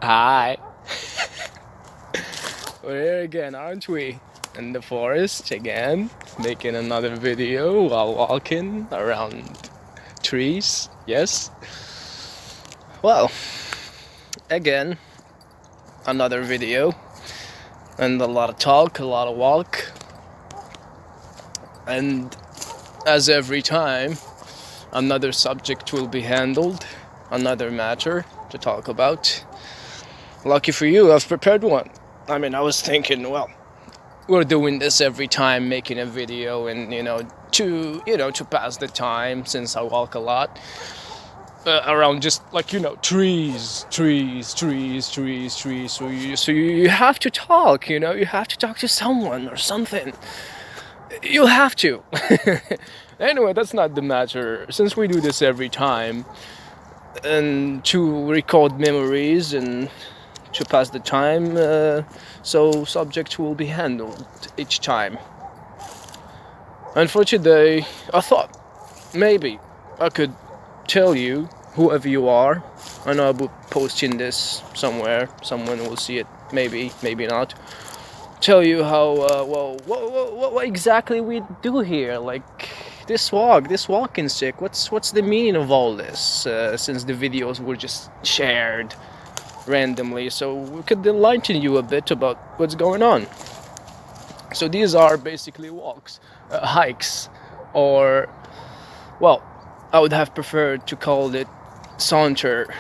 Hi. We're here again, aren't we? In the forest again, making another video while walking around trees. Yes. Well, again, another video and a lot of talk, a lot of walk. And as every time, another subject will be handled, another matter to talk about. Lucky for you, I've prepared one. I mean, I was thinking, well, we're doing this every time, making a video, and to pass the time since I walk a lot around, just like trees. So you have to talk. You have to talk to someone or something. You'll have to. Anyway, that's not the matter. Since we do this every time, and to record memories and to pass the time, so subject will be handled each time. And for today, I thought maybe I could tell you, whoever you are, I know I'll be posting this somewhere, someone will see it, maybe not, tell you how, what exactly we do here, like this walking stick, what's the meaning of all this, since the videos were just shared randomly, so we could enlighten you a bit about what's going on. So these are basically walks, hikes, or, well, I would have preferred to call it saunter,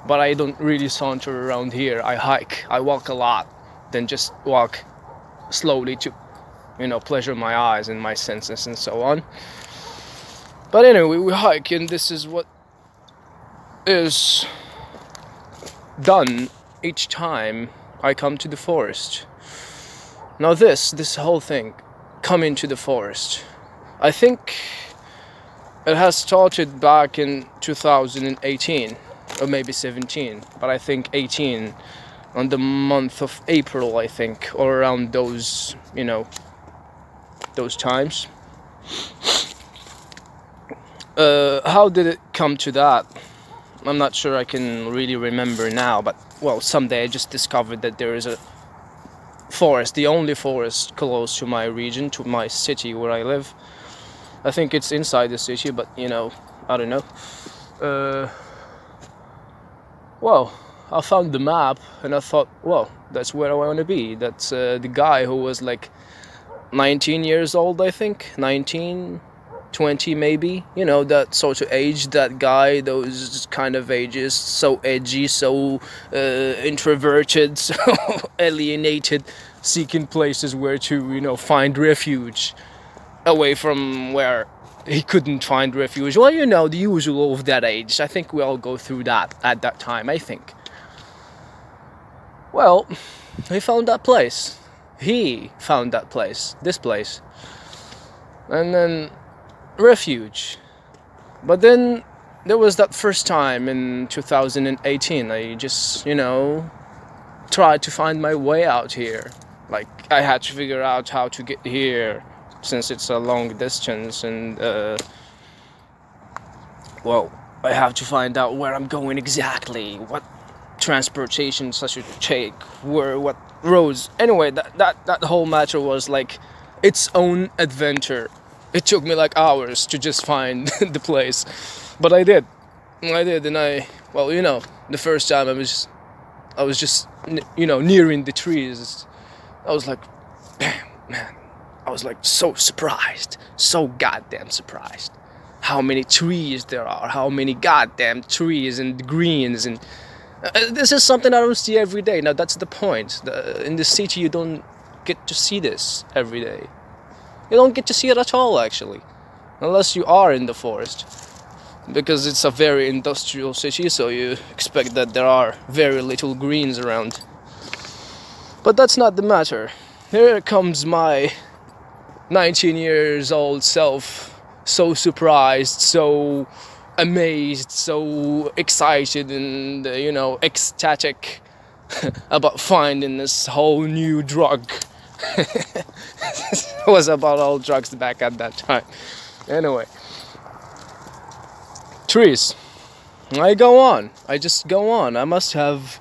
but I don't really saunter around here. I hike, I walk a lot, then just walk slowly to, pleasure my eyes and my senses and so on. But anyway, we hike, and this is what is done each time I come to the forest. Now this whole thing, come into the forest, I think it has started back in 2018 or maybe 17, but I think 18, on the month of April, I think, or around those times. How did it come to that? I'm not sure I can really remember now, but well, someday I just discovered that there is a forest, the only forest close to my region, to my city where I live. I think it's inside the city, but I don't know. Well, I found the map and I thought, well, that's where I want to be. That's the guy who was like 19 years old, I think, 19, 20 maybe, that sort of age, that guy, those kind of ages, so edgy, so introverted, so alienated, seeking places where to find refuge away from where he couldn't find refuge. Well, the usual of that age. I think we all go through that at that time, I think. Well, he found that place, this place, and then refuge. But then there was that first time in 2018, I just tried to find my way out here. Like, I had to figure out how to get here, since it's a long distance, and well, I have to find out where I'm going exactly, what transportation I should take, what roads. Anyway, that whole matter was like its own adventure. It took me like hours to just find the place, but I did, and the first time I was just nearing the trees. I was like, bam, man, I was like so surprised, so goddamn surprised, how many trees there are, how many goddamn trees and greens, and this is something I don't see every day. Now that's the point. In the city, you don't get to see this every day. You don't get to see it at all, actually, unless you are in the forest, because it's a very industrial city, so you expect that there are very little greens around. But that's not the matter. Here comes my 19 years old self, so surprised, so amazed, so excited, and ecstatic about finding this whole new drug. It was about all drugs back at that time. Anyway, trees. I just go on. I must have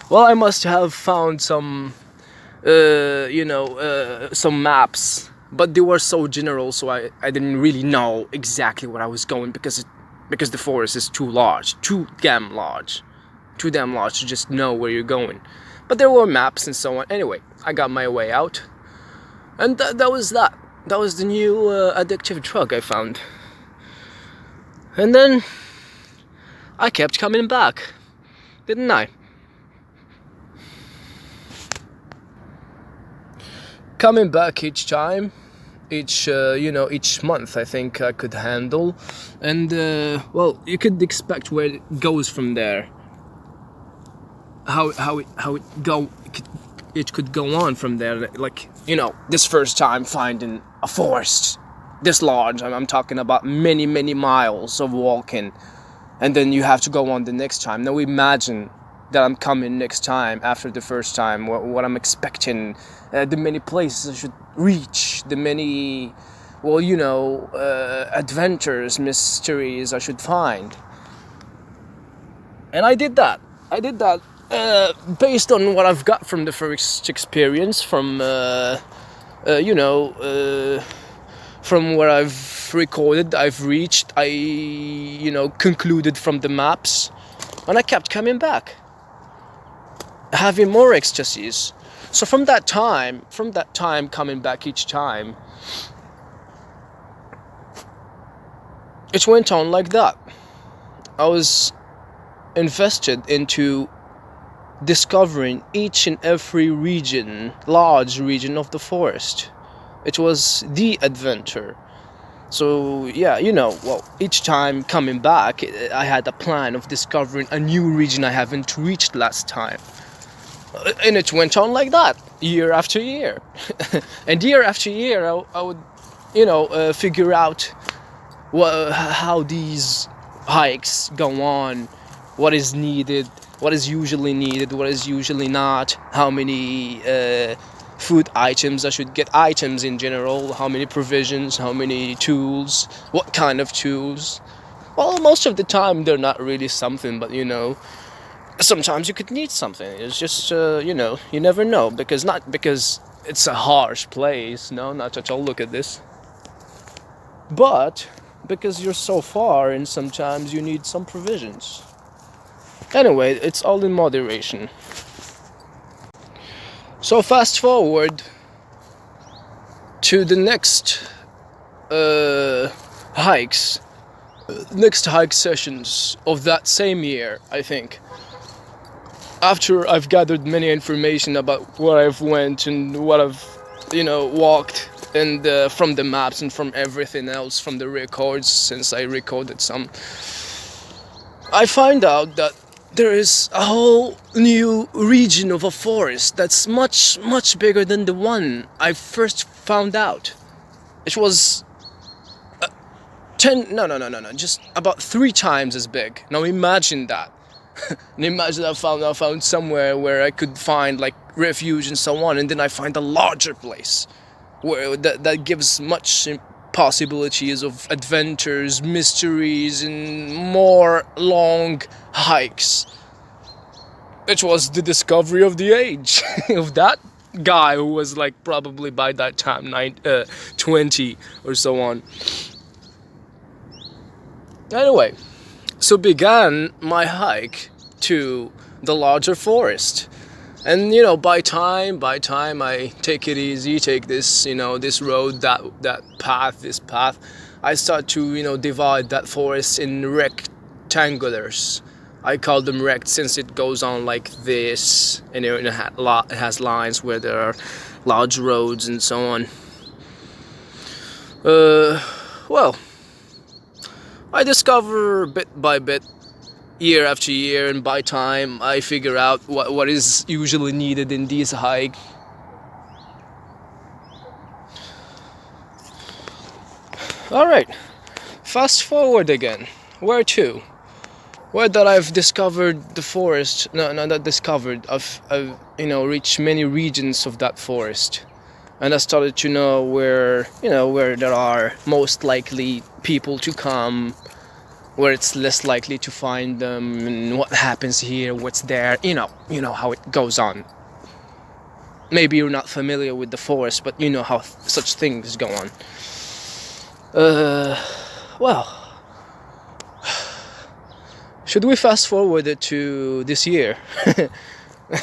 Well, I must have found some maps, but they were so general, so I didn't really know exactly where I was going because the forest is too damn large to just know where you're going. But there were maps and so on. Anyway, I got my way out, and that was that. That was the new addictive drug I found. And then I kept coming back, didn't I? Coming back each time, each month I think I could handle, and well, you could expect where it goes from there. It could go on from there. Like, this first time finding a forest this large. I'm talking about many miles of walking, and then you have to go on the next time. Now imagine that I'm coming next time after the first time. What I'm expecting, the many places I should reach, the many, adventures, mysteries I should find. And I did that. Based on what I've got from the first experience, from from where I've recorded, I've reached, I concluded from the maps, and I kept coming back, having more ecstasies. So from that time coming back each time, it went on like that. I was invested into discovering each and every large region of the forest. It was the adventure. So yeah, each time coming back, I had a plan of discovering a new region I haven't reached last time. And it went on like that, year after year. And year after year, I would, figure out how these hikes go on, what is needed, what is usually needed, what is usually not, how many food items I should get, items in general, how many provisions, how many tools, what kind of tools. Well, most of the time they're not really something, but sometimes you could need something. It's just you never know, not because it's a harsh place, no, not at all, look at this, but because you're so far and sometimes you need some provisions. Anyway, it's all in moderation. So fast forward to the next hike sessions of that same year, I think. After I've gathered many information about where I've went and what I've, walked, and from the maps and from everything else, from the records, since I recorded some, I find out that there is a whole new region of a forest that's much bigger than the one I first found out. It was just about 3 times as big. Now imagine that. And imagine I found somewhere where I could find like refuge and so on, and then I find a larger place where that gives much possibilities of adventures, mysteries, and more long hikes. It was the discovery of the age of that guy who was like probably by that time 20 or so on. Anyway, so began my hike to the larger forest. And by time I take it easy, take this, this road, that path, this path. I start to, divide that forest in rectangulars. I call them rect since it goes on like this, and it has lines where there are large roads and so on. Well, I discover bit by bit, year after year, and by time I figure out what is usually needed in these hikes. Alright, fast forward again. Where to? Where that I've discovered the forest, no, not discovered, I've reached many regions of that forest. And I started to know where there are most likely people to come, where it's less likely to find them, and what happens here, what's there, you know how it goes on. Maybe you're not familiar with the forest, but you know how such things go on. Well, should we fast forward it to this year?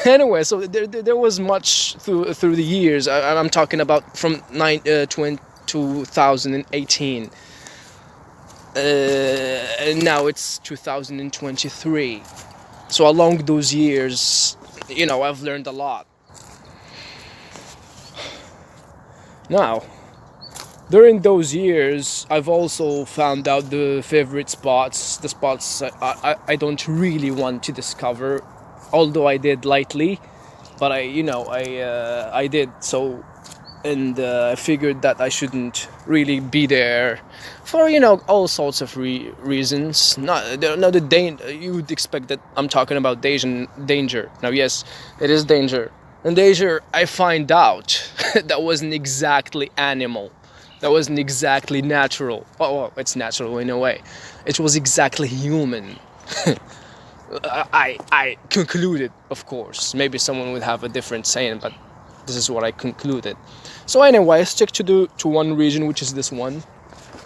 Anyway, so there was much through the years. I'm talking about from 2018. And now it's 2023. So along those years, I've learned a lot. Now, during those years, I've also found out the favorite spots, the spots I don't really want to discover, although I did lightly, but I did so, and I figured that I shouldn't really be there for all sorts of reasons. You would expect that I'm talking about danger. Now, yes, it is danger. And danger, I find out that wasn't exactly animal. That wasn't exactly natural. Well, it's natural in a way. It was exactly human. I concluded, of course. Maybe someone would have a different saying, but this is what I concluded. So anyway, I stick to one region, which is this one.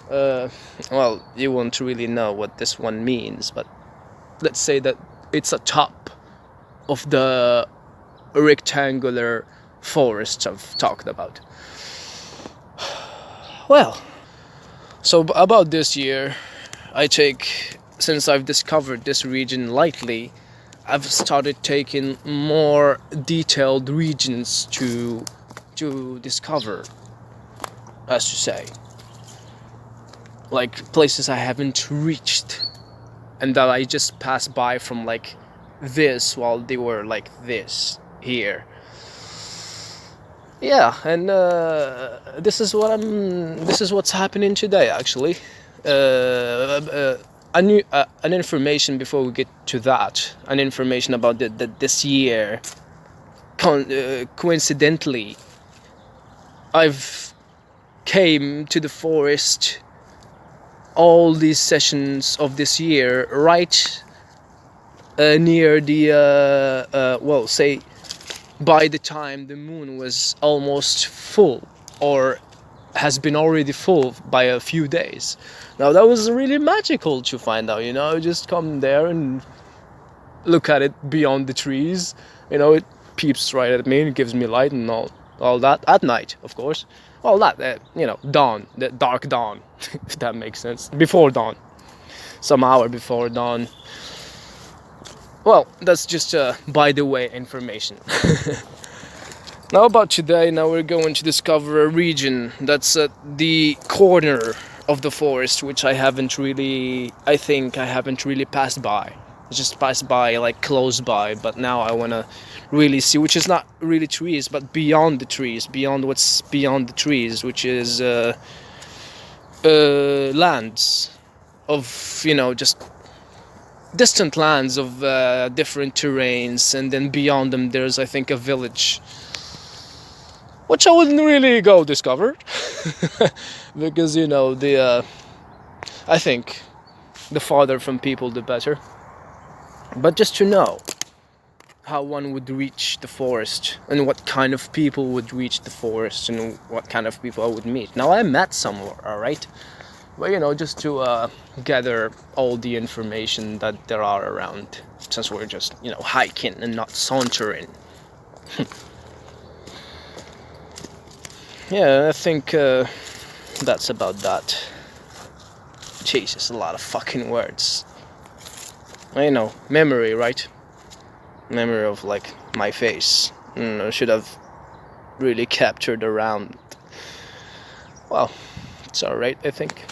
Well, you won't really know what this one means, but let's say that it's a top of the rectangular forests I've talked about. Well, so about this year, since I've discovered this region lightly, I've started taking more detailed regions to discover, as to say, like places I haven't reached, and that I just passed by from like this while they were like this here. Yeah, and this is what's happening today, actually. An information before we get to that. An information about this year. Coincidentally, I've came to the forest all these sessions of this year right near the say by the time the moon was almost full, or has been already full by a few days. Now that was really magical to find out, just come there and look at it beyond the trees. It peeps right at me and gives me light and all that at night, of course. All that, dawn, the dark dawn, if that makes sense. Before dawn, some hour before dawn. Well, that's just by the way information. Now about today, now we're going to discover a region that's at the corner of the forest, which I think I haven't really passed by. I just passed by, like close by, but now I want to really see, which is not really trees, but beyond the trees, beyond what's beyond the trees, which is lands of, just distant lands of different terrains, and then beyond them there's, I think, a village, which I wouldn't really go discover because I think the farther from people the better, but just to know how one would reach the forest and what kind of people would reach the forest and what kind of people I would meet. Now I met somewhere, all right, but just to gather all the information that there are around, since we're just hiking and not sauntering. Yeah, I think that's about that. Jesus, a lot of fucking words. Memory, right? Memory of like my face. I should have really captured around. Well, it's alright, I think.